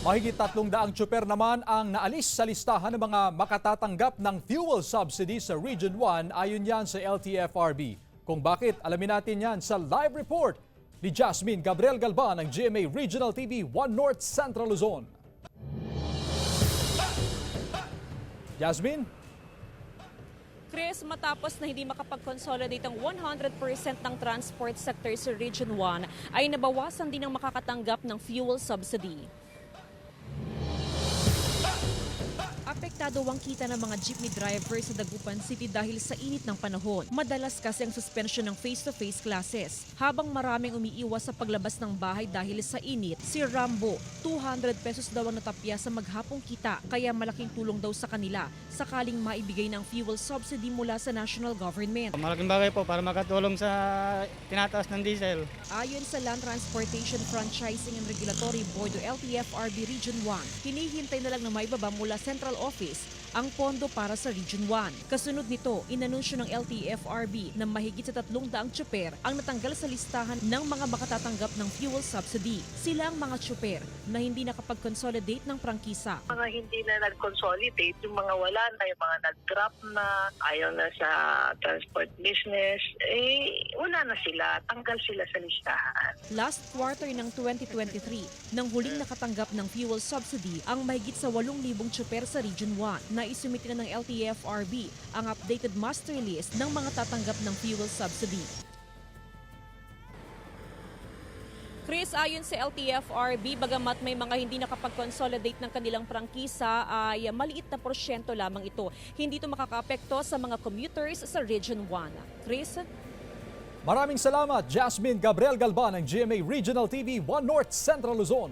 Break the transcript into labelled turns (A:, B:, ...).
A: Mahigit 300 tsuper naman ang naalis sa listahan ng mga makatatanggap ng fuel subsidy sa Region 1 ayon yan sa LTFRB. Kung bakit, alamin natin yan sa live report ni Jasmine Gabriel Galban ng GMA Regional TV 1 North Central Luzon. Jasmine?
B: Chris, matapos na hindi makapag-consolidate ang 100% ng transport sector sa Region 1, ay nabawasan din ang makakatanggap ng fuel subsidy. Apektado ang kita ng mga jeepney drivers sa Dagupan City dahil sa init ng panahon. Madalas kasi ang suspension ng face-to-face classes. Habang maraming umiiwas sa paglabas ng bahay dahil sa init, si Rambo, 200 pesos daw ang natapya sa maghapong kita. Kaya malaking tulong daw sa kanila sakaling maibigay ng fuel subsidy mula sa national government.
C: Malaking bagay po para makatulong sa tinataas ng diesel.
B: Ayon sa Land Transportation Franchising and Regulatory Board o LTFRB Region 1, hinihintay na lang na maibaba mula Central Office ang pondo para sa Region 1. Kasunod nito, inanunsyo ng LTFRB na mahigit sa 300 tsuper ang natanggal sa listahan ng mga makatatanggap ng fuel subsidy. Sila ang mga tsuper na hindi nakapag-consolidate ng prangkisa.
D: Mga hindi na nag-consolidate, yung mga wala na, yung mga nag-drop na, ayaw na sa transport business, wala na sila, tanggal sila sa listahan.
B: Last quarter ng 2023, nang huling nakatanggap ng fuel subsidy ang mahigit sa 8,000 tsuper sa Region 1 na isumite na ng LTFRB ang updated master list ng mga tatanggap ng fuel subsidy. Chris, ayon sa LTFRB, bagamat may mga hindi nakapag-consolidate ng kanilang prangkisa, ay maliit na porsyento lamang ito. Hindi ito makakaapekto sa mga commuters sa Region 1. Chris?
A: Maraming salamat, Jasmine Gabriel Galban ng GMA Regional TV 1 North Central Luzon.